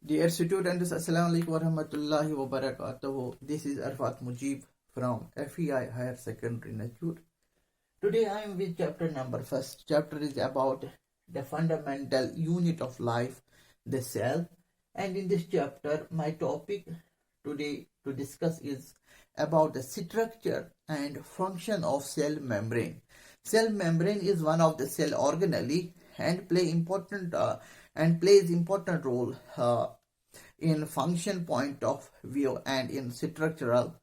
Dear students, Assalamu alaikum warahmatullahi wabarakatuh. This is Arfat Mujib from FEI Higher Secondary Institute. Today I am with chapter number first. Chapter is about the fundamental unit of life, the cell. And in this chapter, my topic today to discuss is about the structure and function of cell membrane. Cell membrane is one of the cell organelle and plays important role in function point of view and in structural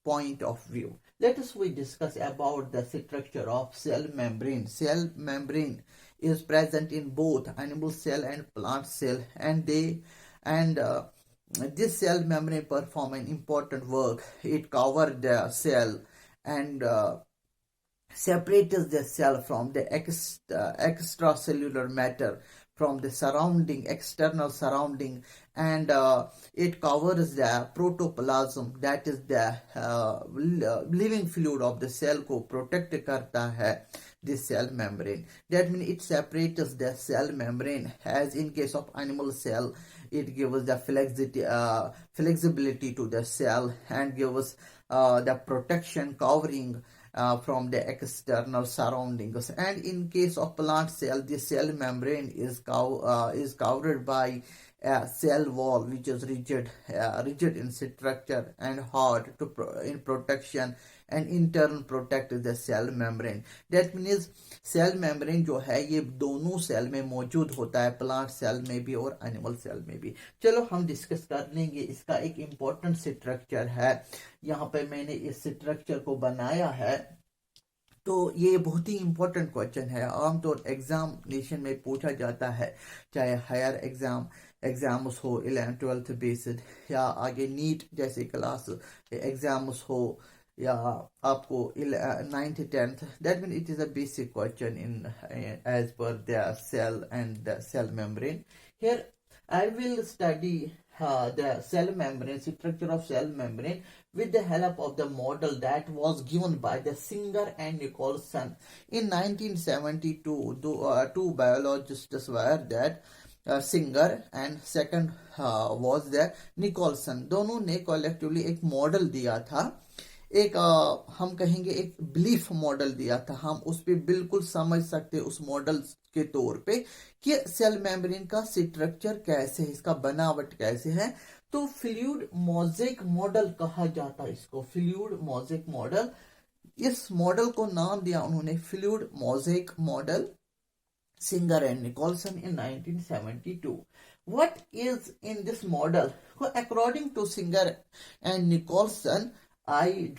point of view. Let us we discuss about the structure of cell membrane. Cell membrane is present in both animal cell and plant cell, and this cell membrane perform an important work. It covers the cell and separates the cell from the extracellular matter, from the surrounding external surrounding, and it covers the protoplasm, that is the living fluid of the cell को protect करता है this cell membrane. That means it separates the cell membrane. As in case of animal cell, it gives the flexibility to the cell and gives the protection covering from the external surroundings. And in case of plant cell, the cell membrane is covered by a cell wall which is rigid in structure and hard in protection and in turn protect the cell membrane. That means cell membrane जो है ये दोनों cell में मौजूद होता है, plant cell में भी और एनिमल सेल में भी. चलो हम डिस्कस कर लेंगे. इसका एक इम्पोर्टेंट स्ट्रक्चर है. यहाँ पे मैंने इस स्ट्रक्चर को बनाया है. तो ये बहुत ही इम्पोर्टेंट क्वेश्चन है. आमतौर एग्जामिनेशन में पूछा जाता है, चाहे हायर एग्जाम्स हो 11th-12th बेस्ड या आगे नीट जैसे क्लास एग्जाम्स हो या आपको 9th-10th. That mean it is a basic question in as per the cell and the cell membrane. Here I will study the cell membrane, structure of cell membrane with the help of the model that was given by the Singer and Nicholson in 1972. Two biologists were that Singer and second was the Nicholson. दोनों ने collectively एक model दिया था, एक हम कहेंगे एक belief model दिया था. हम उस पर बिल्कुल समझ सकते उस मॉडल के तौर पे कि सेल मेम्ब्रेन का स्ट्रक्चर कैसे है, इसका बनावट कैसे है. तो फ्लूइड मोज़ेक मॉडल कहा जाता है इसको, फ्लूइड मोज़ेक मॉडल. इस मॉडल को नाम दिया उन्होंने fluid mosaic model, Singer and Nicholson in 1972. What is in this model? According to Singer and Nicholson, I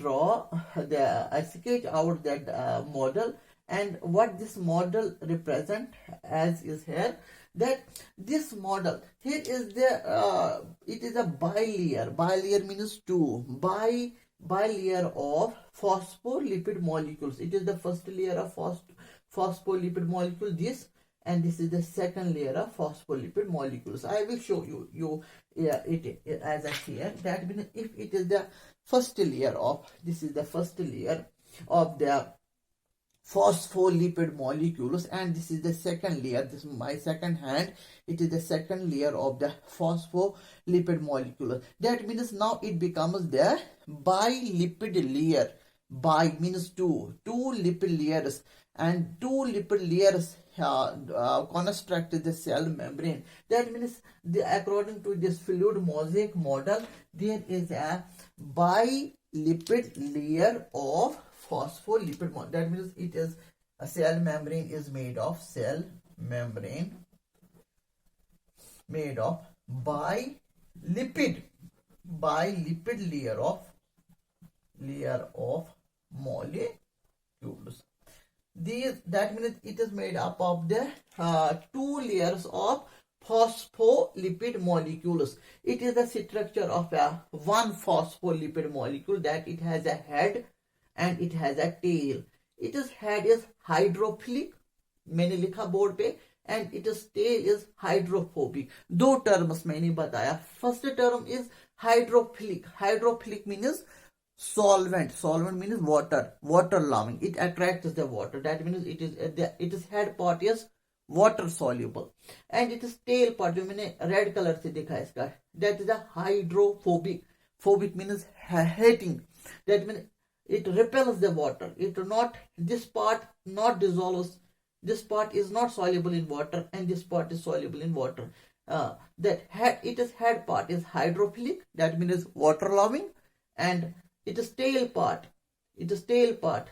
sketch out that model, and what this model represent as is here, that this model here is the it is a bilayer means two bilayer of phospholipid molecules. It is the first layer of phospholipid molecule, this, and this is the second layer of phospholipid molecules. I will show you it as I here. That means if it is the first layer of, this is the first layer of the phospholipid molecules, and this is the second layer, this is my second hand, it is the second layer of the phospholipid molecules. That means now it becomes the bilipid layer. Bi means two lipid layers, and two lipid layers construct the cell membrane. That means according to this fluid mosaic model, there is a bilipid layer of phospholipid model. That means it is a cell membrane is made of bilipid layer of molecules. That means it is made up of the two layers of phospholipid molecules. It is the structure of one phospholipid molecule, that it has a head and it has a tail. Its head is hydrophilic, मैंने लिखा board पे, and its tail is hydrophobic. दो terms मैंने बताया. First term is hydrophilic means solvent means water loving, it attracts the water. That means its head part is water soluble, and it is tail part जो मैंने red color से देखा है इसका, that is a hydrophobic. Phobic means hating. That means it repels the water. It not, this part not dissolves. This part is not soluble in water, and this part is soluble in water. That head, it is head part is hydrophilic. That means water loving, and it is tail part. It is tail part.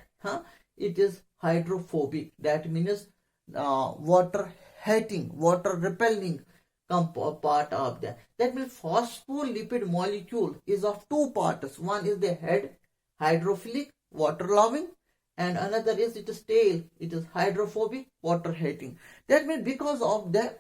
It is hydrophobic. That means water hating, water repelling part of that. That means phospholipid molecule is of two parts. One is the head, hydrophilic, water loving, and another is it is tail, it is hydrophobic, water hating. That means because of the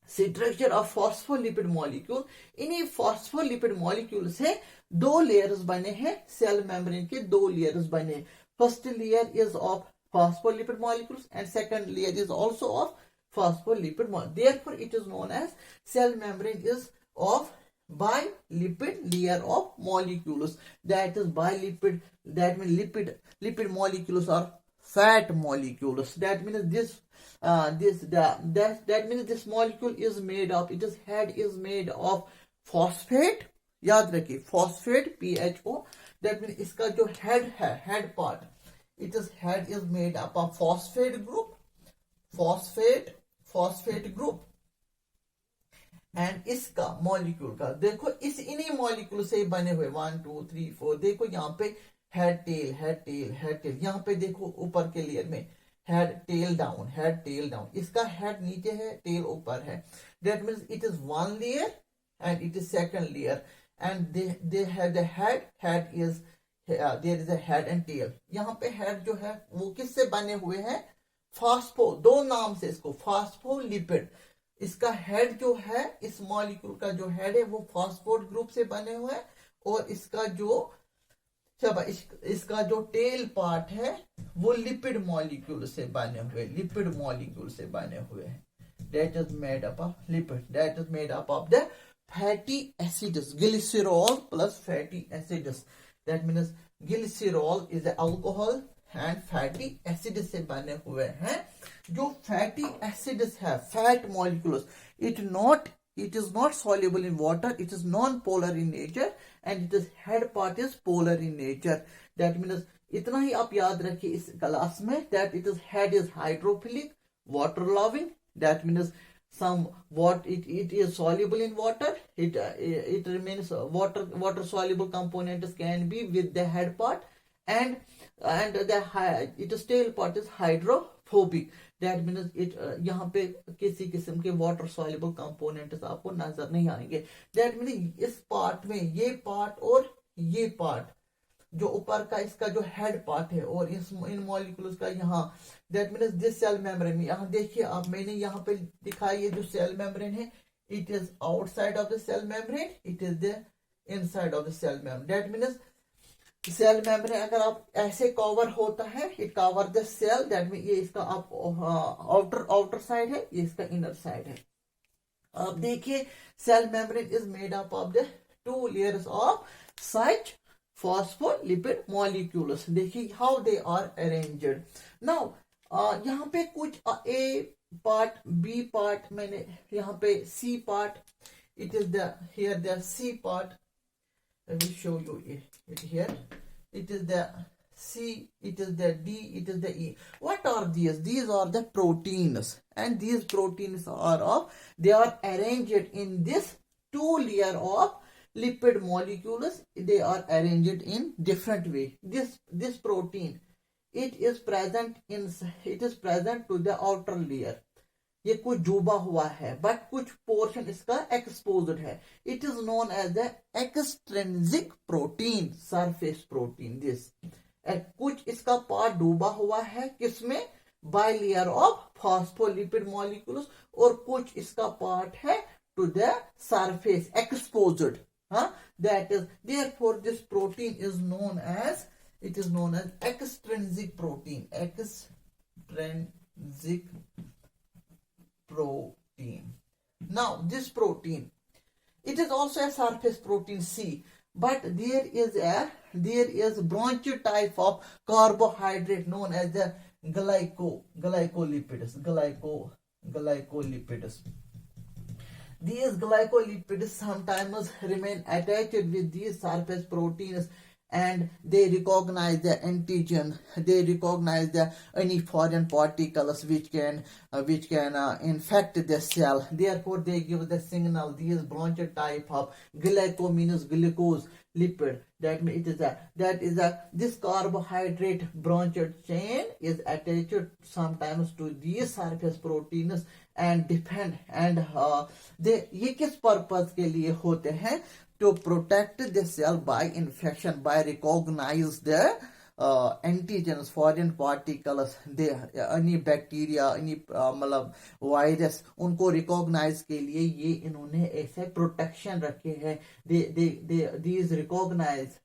structure of phospholipid molecule, इन्हीं phospholipid molecule से दो layers बने हैं, cell membrane के दो layers बने. First layer is of phospholipid molecules and second layer is also of phospholipid molecule. Therefore, it is known as cell membrane is of bilipid layer of molecules. That is bilipid. That means lipid molecules are fat molecules. That means that means this molecule is made of, its head is made of phosphate. याद रखिए phosphate PHO. That means इसका जो head है, head part, its head is made up of phosphate group, phosphate group, and इसका molecule का देखो, इस इन्हीं मॉलिक्यूल से बने हुए 1 2 3 4. देखो यहाँ पे head tail head tail head tail. यहाँ पे देखो ऊपर के लेयर में head tail down, head tail down. इसका हेड नीचे है, टेल ऊपर है. That means it is one layer and it is second layer, and they have the head is there is a head and tail. यहाँ पे head जो है वो किससे बने हुए हैं? फास्फो, दो नाम से इसको, फास्फोलिपिड. इसका हेड जो है, इस मॉलिक्यूल का जो हेड है वो फास्फोड ग्रुप से बने हुए हैं, और इसका जो इसका जो टेल पार्ट है वो लिपिड मॉलिक्यूल से बने हुए, लिपिड मॉलिक्यूल से बने हुए हैं. That is made up of lipid, that is made up of the fatty acids, glycerol plus fatty acids. That means glycerol is alcohol and fatty acid से बने हुए हैं. जो फैटी एसिड्स है, fat molecules, it is not soluble in water, it is non-polar in nature, and it is head part is polar in nature. That means इतना ही आप याद रखिए इस क्लास में, that it is head is hydrophilic, water loving. That means it is soluble in water. It remains water soluble components can be with the head part, and it is tail part is hydrophobic. That means it यहाँ पे किसी किस्म के water soluble components आपको नजर नहीं आएंगे. That means इस पार्ट में ये पार्ट और ये पार्ट जो ऊपर का इसका जो हेड पार्ट है, और इन मॉलिक्यूल्स का यहाँ, that means this cell membrane में, यहाँ देखिए आप, मैंने यहाँ पे दिखाया ये जो सेल मेम्ब्रेन है, it is outside of the cell membrane, it is the inside of the cell membrane. That means cell membrane अगर आप ऐसे कवर होता है, it cover the cell. That mean ये इसका आप आउटर साइड है, ये इसका इनर साइड है. अब देखिए cell membrane is made up of the two layers of such phospholipid molecules. देखिए how they are arranged. Now यहाँ पे कुछ ए पार्ट, बी पार्ट, मैंने यहाँ पे C part, it is the here the C part. Let me show you it here. It is the C, it is the D, it is the E. What are these? These are the proteins, and these proteins they are arranged in this two layer of lipid molecules. They are arranged in different way. This protein, it is present to the outer layer. ये कुछ डूबा हुआ है, but कुछ portion इसका exposed है. It is known as the extrinsic protein, surface protein. This कुछ इसका पार्ट डूबा हुआ है, किसमें? Bilayer of phospholipid molecules, और कुछ इसका पार्ट है to the surface exposed. That is therefore this protein is known as, it is known as extrinsic protein. Extrinsic protein. Now this protein, it is also a surface protein C, but there is branched type of carbohydrate known as the glycolipids. Glycolipids. These glycolipids sometimes remain attached with these surface proteins, and they recognize the antigen, they recognize the any foreign particles which can infect the cell. Therefore they give the signal. These branched type of glyco means glucose lipid, that means it is a this carbohydrate branched chain is attached sometimes to these surface proteins and depend and they ये किस purpose के लिए होते हैं? To protect the cell by infection, by recognize the antigens, foreign particles, they any bacteria, any मतलब virus, उनको recognise के लिए ये इन्होंने ऐसे प्रोटेक्शन रखे हैं. these recognize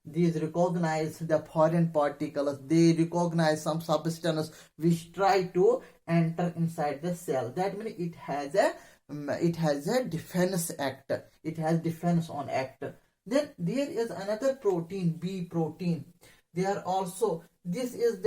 these recognize the foreign particles, they recognize some substance which try to enter inside the cell. That means it has a defense act, it has defense on act. Then there is another protein, B protein. They are also, this is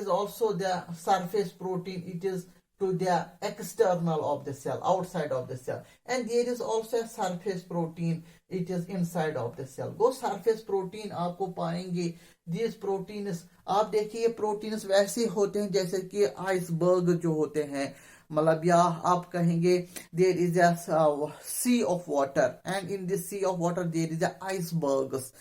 also the surface protein. It is to the external of the cell, outside of the cell. And there is also a surface protein, it is inside of the cell. वो surface protein आपको पाएंगे. These proteins, आप देखिए proteins वैसे होते हैं जैसे कि आइसबर्ग जो होते हैं, मतलब या आप कहेंगे there is a sea of water, and in this sea of water there is a icebergs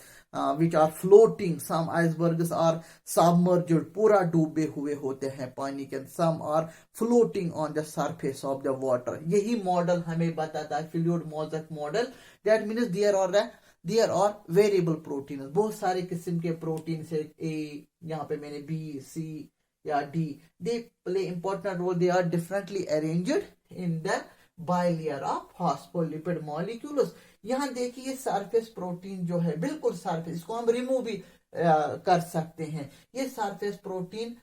which are floating. Some icebergs are submerged, पूरा डूबे हुए होते हैं पानी के. some are floating on the surface of the water. यही model हमें बताता है fluid mosaic model. that means there are variable proteins, बहुत सारे किस्म के प्रोटीन है. A यहाँ पे मैंने B, C या D, they play important role. They are differently arranged in the bilayer of phospholipid molecules. यहाँ देखिए सरफेस प्रोटीन जो है बिल्कुल सरफेस, इसको हम रिमूव भी कर सकते हैं. ये surface protein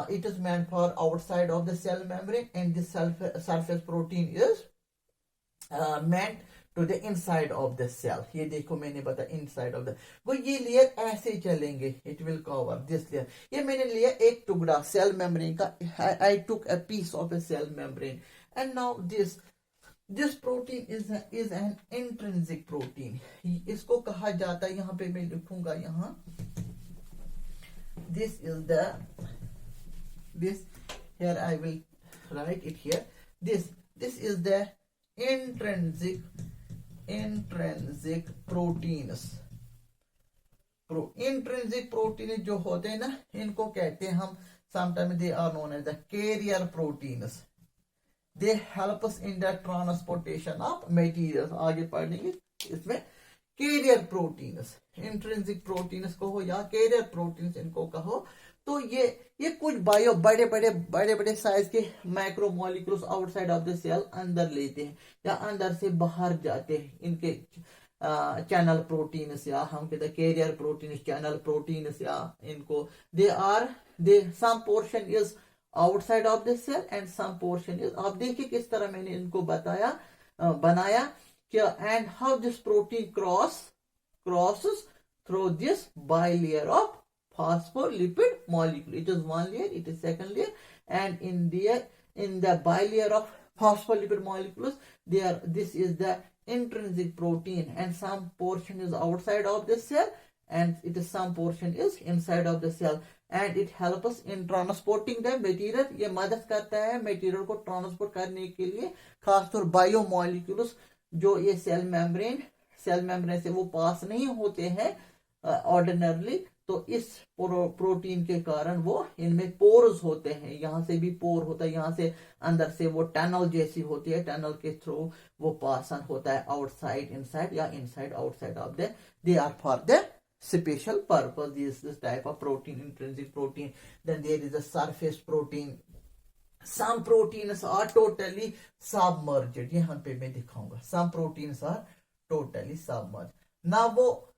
it is meant for outside of the cell membrane, and this surface protein is meant to the inside of the cell. ये देखो मैंने बताया inside of the, वो ये लेयर ऐसे चलेंगे, it will cover this layer. ये मैंने लिया एक टुकड़ा cell membrane का, I took a piece of a cell membrane, and now this protein is an intrinsic protein. इसको कहा जाता है, यहाँ पे मैं लिखूंगा यहाँ, this here I will write it here. This is the intrinsic proteins. Intrinsic proteins जो होते हैं ना, इनको कहते हैं हम, sometimes they are known as the carrier proteins. They help us in the transportation of materials. आगे पढ़ेंगे इसमें carrier proteins, intrinsic proteins कहो या carrier proteins इनको कहो. तो ये कुछ बड़े साइज के micromolecules outside of the cell अंदर लेते हैं या अंदर से बाहर जाते हैं. इनके चैनल प्रोटीन्स या हम कहते हैं कैरियर प्रोटीन्स, चैनल प्रोटीन्स, या इनको they some portion is outside of the cell and some portion is. आप देखिए किस तरह मैंने इनको बनाया कि and how this protein crosses through this bilayer of phospholipid molecule. It is one layer, it is second layer, and in the bilayer of phospholipid molecules, this is the intrinsic protein, and some portion is outside of the cell, and some portion is inside of the cell, and it helps us in transporting the material. ये मदद करता है material को transport करने के लिए, खासतौर biomolecules जो ये सेल मेम्ब्रेन से वो पास नहीं होते हैं ऑर्डिनरली. तो इस प्रोटीन के कारण वो इनमें पोर्स होते हैं, यहाँ से भी पोर होता है, यहाँ से अंदर से वो टनल जैसी होती है, टनल के थ्रू वो पास ऑन होता है आउटसाइड इनसाइड या inside outside of the. They are for the special purpose, this type of protein, intrinsic protein. Then there is a surface protein. Some proteins are totally submerged. यहाँ पे मैं दिखाऊंगा. Some proteins are totally submerged. ना वो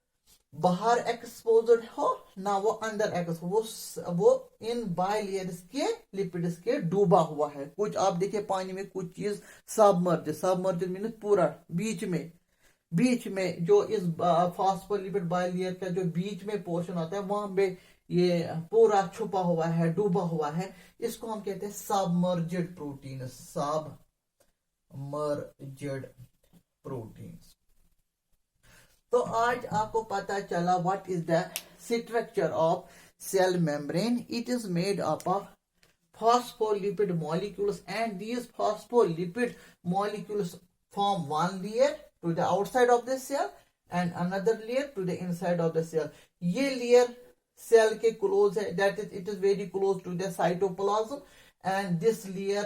बाहर exposed हो ना वो अंदर एक्सपोज, वो इन बाइलेयर्स के लिपिड्स के डूबा हुआ है. कुछ आप देखिए पानी में कुछ चीज सबमर्ज मीन पूरा बीच में जो इस फॉस्फोलिपिड बाइलेयर का जो बीच में पोर्शन आता है वहां पे ये पूरा छुपा हुआ है, डूबा हुआ है, इसको हम कहते हैं सबमर्ज्ड प्रोटीन, सबमर्ज्ड प्रोटीन। तो आज आपको पता चला what is the structure of cell membrane. It is made up of phospholipid molecules, and these phospholipid molecules form one layer to the outside of the cell and another layer to the inside of the cell. ये layer cell के close है, that is it is very close to the cytoplasm, and this layer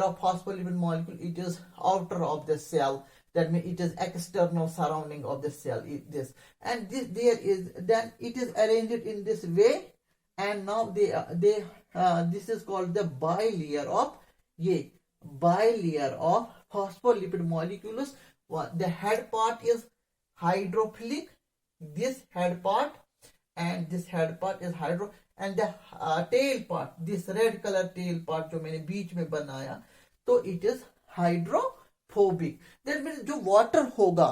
of phospholipid molecule, it is outer of the cell, that means it is external surrounding of the cell, this, and this there is, then it is arranged in this way, and now this is called the bilayer of phospholipid molecules. The head part is hydrophilic, this head part, and this head part is hydro, and the tail part, this red color tail part जो मैंने बीच में बनाया, तो it is hydrophobic. That means जो water होगा,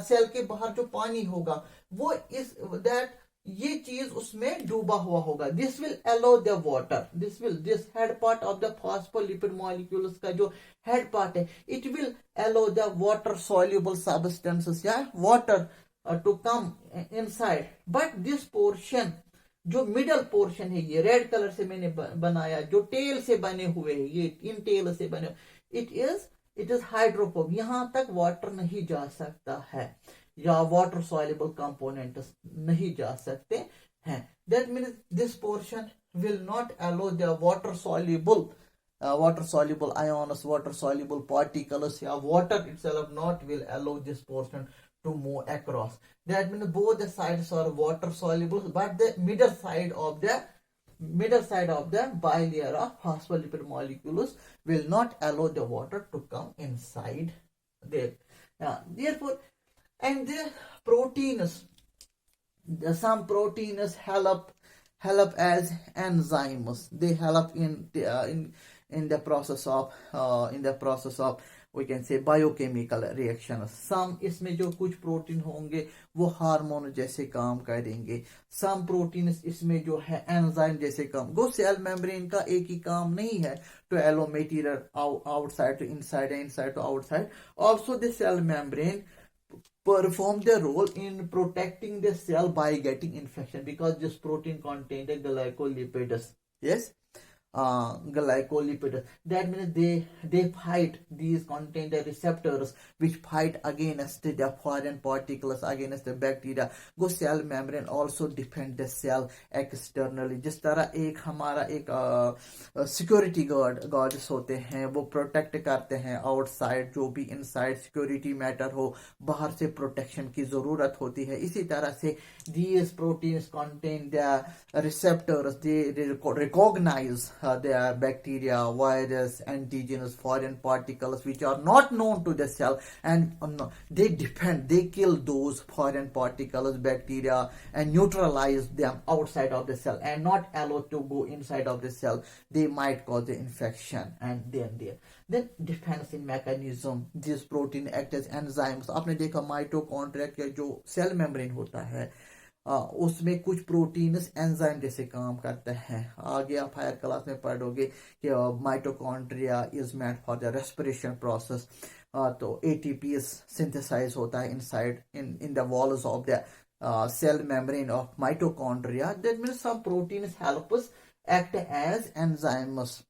cell के बाहर जो पानी होगा, वो इस that ये चीज उसमें डूबा हुआ होगा. This will allow the water, this head part of the phospholipid molecules का जो हेड पार्ट है, it will allow the water soluble substances या water to come inside. But this portion, जो मिडल पोर्शन है, ये रेड कलर से मैंने बनाया, जो टेल से बने हुए हैं, ये इन टेल से बने, इट इज हाइड्रोफोबिक. यहां तक वाटर नहीं जा सकता है, या वाटर सॉल्युबल कंपोनेंट्स नहीं जा सकते हैं. That means this portion will not allow the water soluble ions, water soluble particles, या water itself not will allow this portion to move across. That means both the sides are water soluble, but the middle side of the bilayer of phospholipid molecules will not allow the water to come inside there. Therefore, and the proteins, some proteins help as enzymes. They help in the process of we can say biochemical reactions. Some इसमें जो कुछ protein होंगे वो hormone जैसे काम करेंगे. some proteins इसमें जो है एंजाइम जैसे काम. गो सेल मेम्ब्रेन का एक ही काम नहीं है to allow material outside to inside and inside to outside. Also the cell membrane perform the role in protecting the cell by getting infection, because this protein contain the glycolipids. Yes, glycolipids. That means they fight, these contain the receptors which fight against the foreign particles, against the bacteria. Go cell membrane also defend the cell externally. जिस तरह एक हमारा एक security guards होते हैं, वो protect करते हैं आउटसाइड, जो भी इनसाइड सिक्योरिटी मैटर हो, बाहर से प्रोटेक्शन की जरूरत होती है. इसी तरह से these proteins contain the receptors. They recognize the bacteria, virus, antigens, foreign particles which are not known to the cell, and they kill those foreign particles, bacteria, and neutralize them outside of the cell and not allow to go inside of the cell. They might cause the infection, and then defensive mechanism. This protein act as enzymes. आपने देखा mitochondria का जो cell membrane होता है, उसमें कुछ proteins enzyme जैसे काम करते हैं. आगे आप हायर क्लास में पढ़ोगे कि mitochondria is made for the respiration process. तो एटीपी सिंथेसाइज होता है inside in the walls of the cell membrane of mitochondria. That means some proteins help us act as enzymes.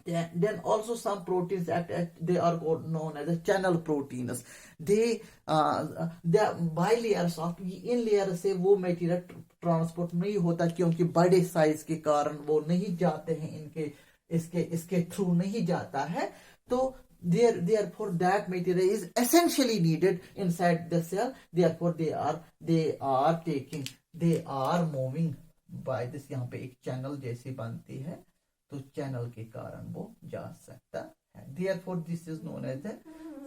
Then also some proteins they are known as the channel proteins. They the bilayers of in layer से वो material transport नहीं होता, क्योंकि बड़े size के कारण वो नहीं जाते हैं, इसके थ्रू नहीं जाता है. तो therefore that material is essentially needed inside the cell. Therefore they are moving by this. यहाँ पे एक चैनल जैसी बनती है, तो चैनल के कारण वो जा सकता है. Therefore this is known as the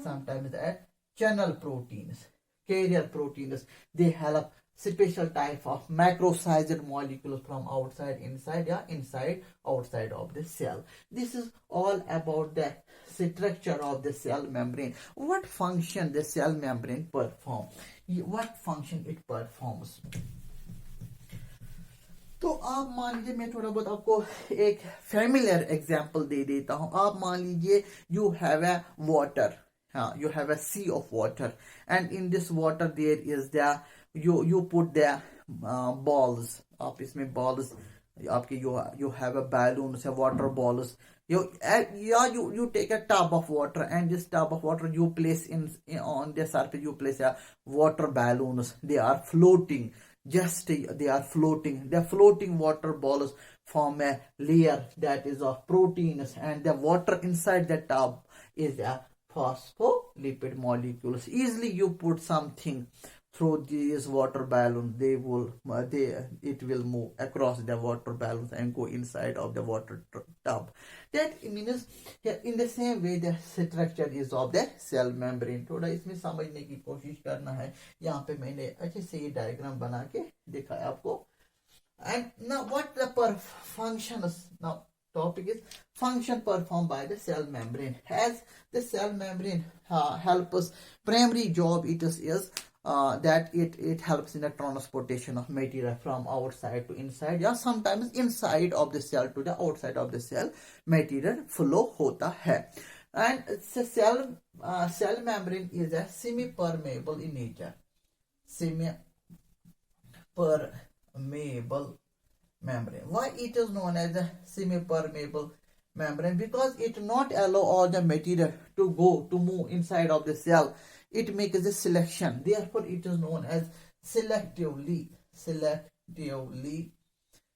sometimes the channel proteins, carrier proteins. They help special type of macrosized molecules from outside inside, या inside outside of the cell. This is all about the structure of the cell membrane. What function the cell membrane perform? What function it performs? तो आप मान लीजिए, मैं थोड़ा बहुत आपको एक फेमिलियर एग्जांपल दे देता हूं। आप मान लीजिए यू हैव अ वाटर, हाँ, you have a sea of water, and in this water there is the, you put the balls, आप इसमें बॉल्स आपके, you have a balloons, water balls, you take a tub of water, and this tub of water you place in on the surface, you place a water balloons, they are floating, just they are floating, the floating water balls form a layer that is of proteins, and the water inside the tub is a phospholipid molecules. Easily you put something through these water balloons, it will move across the water balloons and go inside of the water tub. That means in the same way the structure is of the cell membrane. थोड़ा इसमें समझने की कोशिश करना है। यहाँ पे मैंने अच्छे से ये डायग्राम बना के दिखाया आपको। And now what the functions, now topic is function performed by the cell membrane. As the cell membrane helps, primary job it is that it helps in the transportation of material from outside to inside, या sometimes inside of the cell to the outside of the cell material flow होता है। And cell membrane is a semi-permeable in nature, semi-permeable membrane. Why it is known as a semi-permeable membrane? Because it not allow all the material to move inside of the cell. It makes a selection. Therefore, it is known as selectively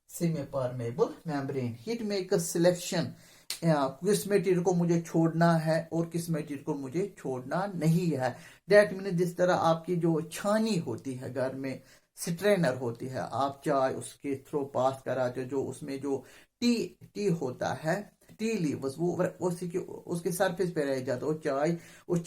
semi-permeable membrane. It makes a selection. किस material को मुझे छोड़ना है और किस material को मुझे छोड़ना नहीं है। दैट मीन जिस तरह आपकी जो छानी होती है घर में, स्ट्रेनर होती है, आप चाय उसके थ्रू पास कराते हो, जो उसमें जो टी होता है, टी लीव्स, वो उसके सरफेस पे रह जाता है, वो चाय उस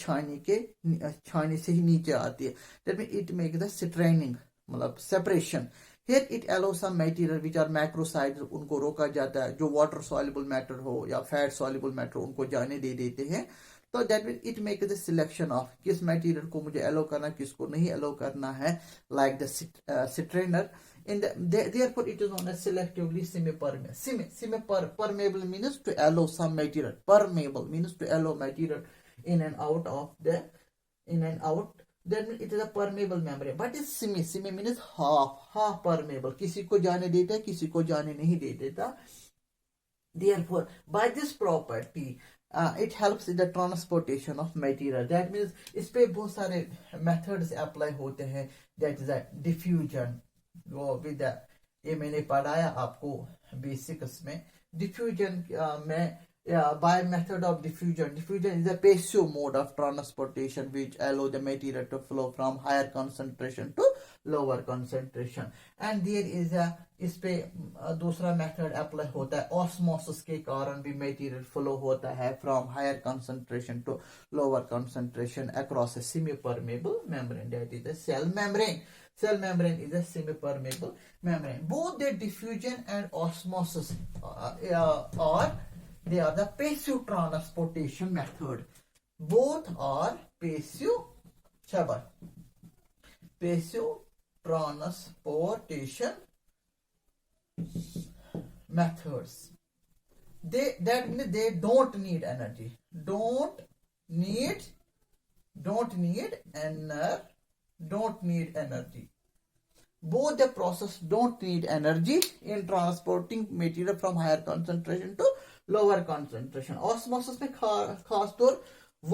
छानी से ही नीचे आती है। That mean it make the straining, मतलब सेपरेशन। Here it allows some material which are macrocytes, उनको रोका जाता है, जो वाटर soluble matter हो या फैट soluble matter उनको जाने दे देते हैं। तो that mean it make the selection of किस मटेरियल को मुझे अलो करना, किसको नहीं अलो करना है, like the strainer. In therefore it is known as selectively semi-permeable. Permeable means to allow some material. Permeable means to allow material in and out. That means it is a permeable membrane. But it's semi means half permeable. किसी को जाने देता है, किसी को जाने नहीं दे देता। Therefore, by this property, it helps in the transportation of material. That means इस पे बहुत सारे methods apply होते हैं. That is a diffusion. With the, ये मैंने पढ़ाया आपको बेसिक्स में। डिफ्यूजन में by method of diffusion is a passive mode of transportation which allow the material to flow from higher concentration to lower concentration. And there is a, इस पे दूसरा method apply होता है, ऑस्मोसिस के कारण भी मटेरियल फ्लो होता है from higher concentration to lower concentration across a semi permeable membrane, that is the cell membrane. Cell membrane is a semi-permeable membrane. Both the diffusion and osmosis they are the passive transportation method. Both are passive transportation methods. That means they don't need energy. Don't need energy. Both the process don't need energy in transporting material from higher concentration to lower concentration. Osmosis में खास तौर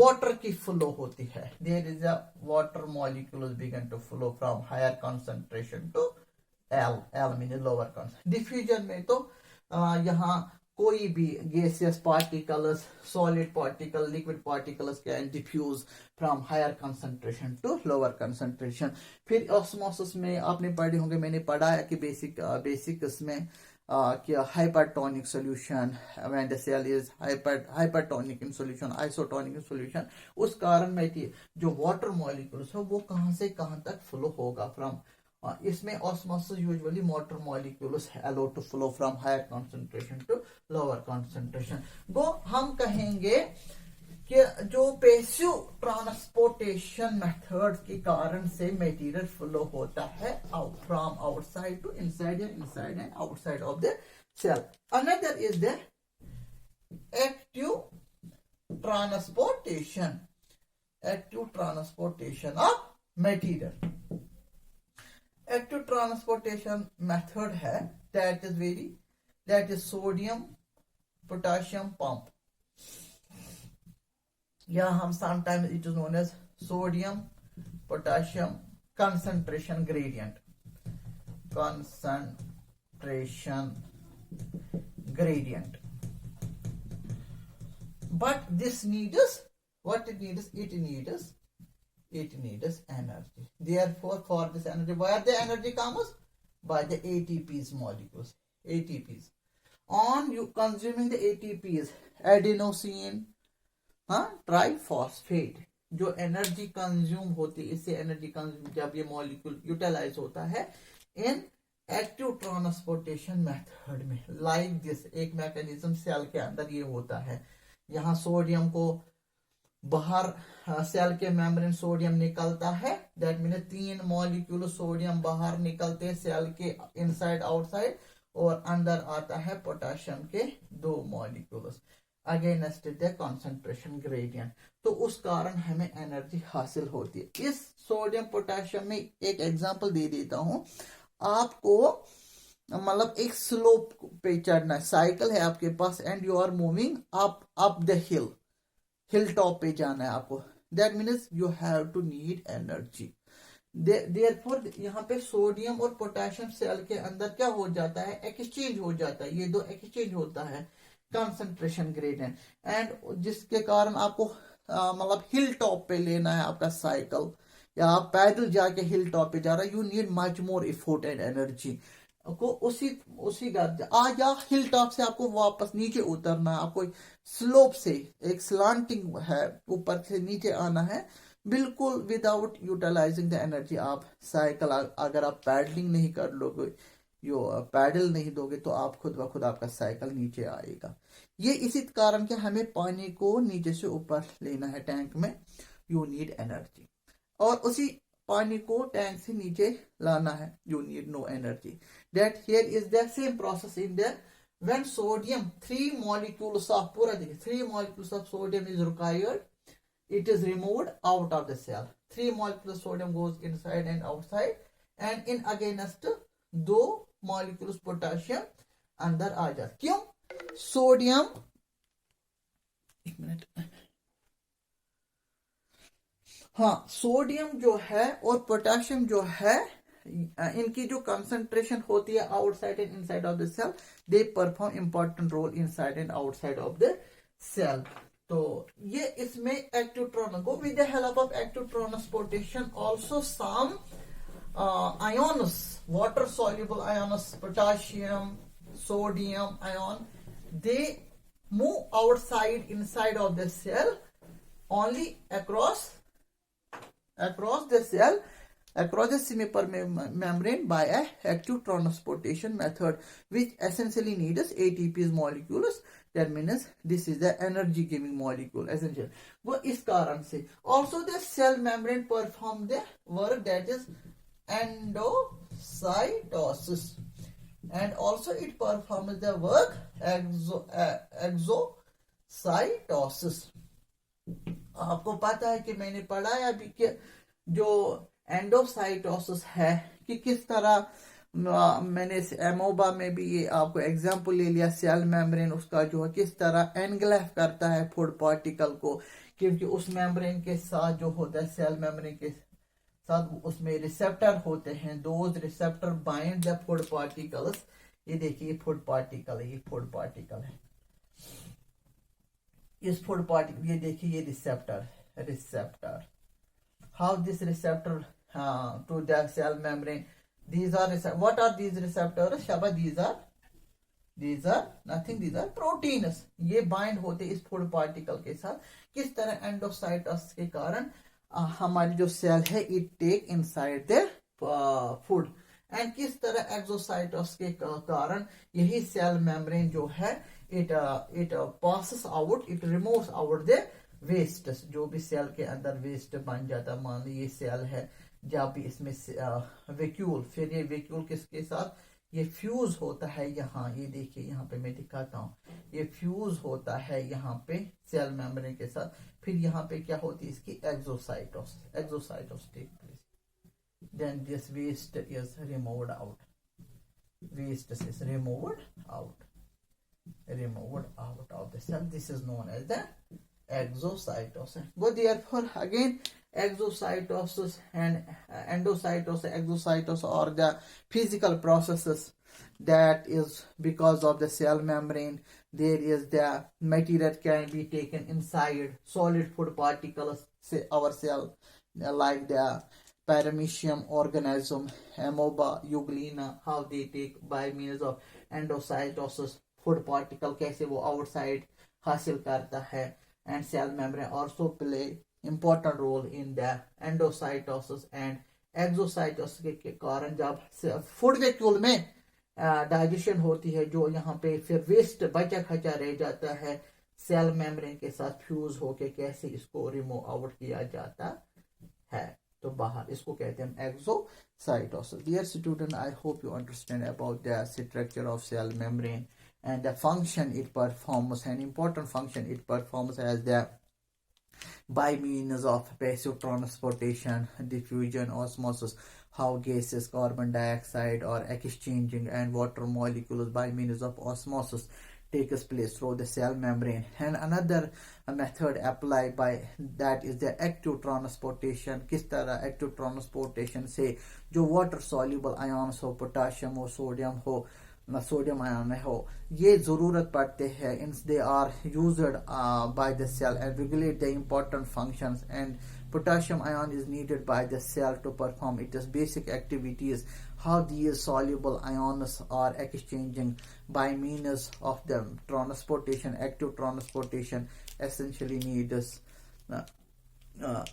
water की flow होती है. There is a water molecules begin to flow from higher concentration to L means lower concentration. Diffusion में तो यहाँ कोई भी gaseous particles, solid particle, liquid particles can diffuse from higher concentration to lower concentration. फिर osmosis में आपने पढ़े होंगे, मैंने पढ़ा है कि basic इसमें क्या hypertonic solution, when the cell is hypertonic in solution, isotonic in solution, उस कारण में जो water molecules है वो कहाँ से कहाँ तक flow होगा from इसमें osmosis usually water molecules allow to flow from higher concentration to lower concentration. वो हम कहेंगे कि जो पैसिव ट्रांसपोर्टेशन मेथड के कारण से मटेरियल फ्लो होता है फ्रॉम आउटसाइड टू इनसाइड या inside and outside of the cell. Another is the active transportation. Active transportation of material. Active transportation method है that is sodium potassium pump. या हम sometimes it is known as sodium potassium concentration gradient. But this needs what it needs. It needs energy. Therefore, for this energy, where the energy comes? By the ATPs molecules. ATPs. On you consuming the ATPs, adenosine, triphosphate, जो energy consume होती है, इससे energy consume जब ये molecule utilise होता है इन active transportation method में. Like this एक मैकेनिज्म सेल के अंदर ये होता है. यहाँ सोडियम को बाहर सेल के मेम्ब्रेन सोडियम निकलता है. दैट मीन 3 मॉलिक्यूल सोडियम बाहर निकलते हैं सेल के इनसाइड आउटसाइड, और अंदर आता है पोटेशियम के 2 molecules against the concentration gradient. तो उस कारण हमें एनर्जी हासिल होती है. इस सोडियम पोटेशियम में एक एग्जांपल दे देता हूं आपको. मतलब एक स्लोप पे चढ़ना है, साइकिल है आपके पास and you are moving up the hill top पे जाना है आपको. That means you have to need energy. Therefore यहाँ पे सोडियम और पोटेशियम सेल के अंदर क्या हो जाता है, एक्सचेंज हो जाता है. ये 2 एक्सचेंज होता है कंसंट्रेशन ग्रेडियंट, एंड जिसके कारण आपको मतलब हिल टॉप पे लेना है आपका साइकिल, या आप पैदल जाके हिल टॉप पे जा रहा है. You need much more effort and energy को उसी या हिल टॉप से आपको वापस नीचे उतरना है. आपको स्लोप से एक स्लांटिंग है, ऊपर से नीचे आना है, बिल्कुल विदाउट यूटिलाइजिंग द एनर्जी. आप साइकिल अगर आप पैडलिंग नहीं कर लोगे, पैडल नहीं दोगे, तो आप खुद ब खुद आपका साइकिल नीचे आएगा. ये इसी कारण के हमें पानी को नीचे से ऊपर लेना है टैंक में. You need energy. और उसी पानी को टैंक से नीचे लाना है. You need no energy. That here is the same process in the when sodium 3 molecules of पूरा देखिए 3 molecules of sodium is required. It is removed out of the cell. 3 molecules of sodium goes inside and outside, and in against 2 molecules potassium अंदर आ जाता. क्यों? Sodium, एक minute, हाँ, sodium जो है और पोटेशियम जो है, इनकी जो कंसंट्रेशन होती है outside and inside of the cell, they perform important role inside and outside of the cell. तो ये इसमें active transport with the help of active transportation also some ions, water soluble ions, potassium, sodium ion, they move outside inside of the cell only across the cell, across the semipermeable membrane by a active transportation method, which essentially needs ATPs molecules. That means this is the energy giving molecule essential. वो इस कारण से also the cell membrane perform the work, that is endocytosis, and also it performs the work exocytosis. आपको पता है कि मैंने पढ़ा है अभी कि जो एंडोसाइटोसिस है कि किस तरह, मैंने एमोबा में भी ये आपको एग्जांपल ले लिया. सेल मेम्ब्रेन उसका जो है किस तरह एनग्लैफ करता है फूड पार्टिकल को, क्योंकि उस मेम्ब्रेन के साथ जो होता है सेल मेम्ब्रेन के साथ उसमें रिसेप्टर होते हैं. Those receptor bind the food particles. ये देखिए फूड पार्टिकल है, ये फूड पार्टिकल है. इस फूड पार्टिकल, ये देखिए ये receptor how this receptor to the cell membrane. These are what are these receptors? Shaba, these are nothing. These are proteins. ये बाइंड होते इस फूड पार्टिकल के साथ. किस तरह एंडोसाइटोसिस के कारण हमारी जो सेल है it take inside the food, and किस तरह एक्सोसाइटोसिस के कारण यही सेल मेम्ब्रेन जो है it passes out, it removes out the waste, जो भी सेल के अंदर वेस्ट बन जाता, मान लो ये सेल है, जब भी इसमें वैक्यूल, फिर ये वैक्यूल किसके साथ, ये फ्यूज होता है यहाँ, ये देखिए यहाँ पे मैं दिखाता हूँ, ये फ्यूज होता है यहाँ पे सेल मेम्ब्रेन के साथ, फिर यहाँ पे क्या होती है इसकी exocytosis take place, then this waste is removed out, waste is removed out of the cell. This is known as the exocytosis. Go therefore again, exocytosis and endocytosis. Exocytosis are the physical processes that is because of the cell membrane. There is the material can be taken inside solid food particles, say our cell, like the paramecium organism, amoeba, euglena, how they take by means of endocytosis, food particle कैसे वो outside हासिल करता है, and cell membrane also play important role in the endocytosis and exocytosis के कारण जब food vacuole में digestion होती है, जो यहाँ पे फिर वेस्ट बचा खचा रह जाता है, सेल मेम्ब्रेन के साथ फ्यूज होके कैसे इसको रिमूव आउट किया जाता है, तो बाहर, इसको कहते हैं exocytosis. Dear student, I hope you understand about the structure of cell membrane and the function it performs, an important function it performs as the by means of passive transportation, diffusion, osmosis, how gases, carbon dioxide are exchanging and water molecules by means of osmosis takes place through the cell membrane. And another method applied by that is the active transportation. किस तरह active transportation से जो water soluble ions हो, potassium हो, sodium हो, sodium ion हो, ये जरूरत पड़ते हैं, they are used by the cell and regulate the important functions, and potassium ion is needed by the cell to perform its basic activities. How these soluble ions are exchanging by means of the transportation, active transportation essentially needs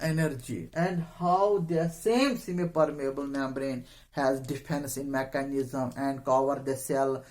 energy, and how the same semi-permeable membrane has defense in mechanism and cover the cell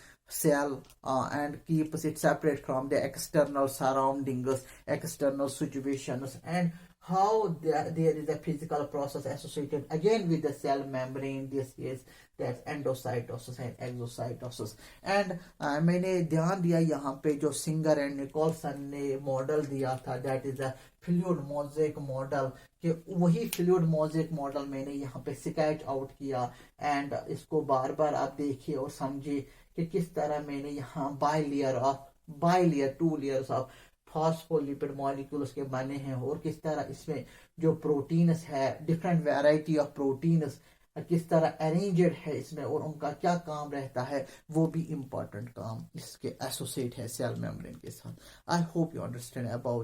and keeps it separate from the external surroundings, external situations, and how there is a physical process associated again with the cell membrane. This is that endocytosis and exocytosis. And मैंने ध्यान दिया यहाँ पे जो singer and Nicolson ने model दिया था, that is a fluid mosaic model, कि वही फ्लूइड मोज़ेक मॉडल मैंने यहाँ पे स्केच आउट किया, एंड इसको बार बार आप देखिए और समझिए कि किस तरह मैंने यहाँ by layer 2 layers of phospholipid molecules के बने हैं, और किस तरह इसमें जो प्रोटीन्स है, डिफरेंट वैरायटी ऑफ प्रोटीन्स किस तरह अरेंजेड है इसमें, और उनका क्या काम रहता है, वो भी इम्पोर्टेंट काम इसके एसोसिएट है सेल मेम्ब्रेन के साथ. I hope you understand about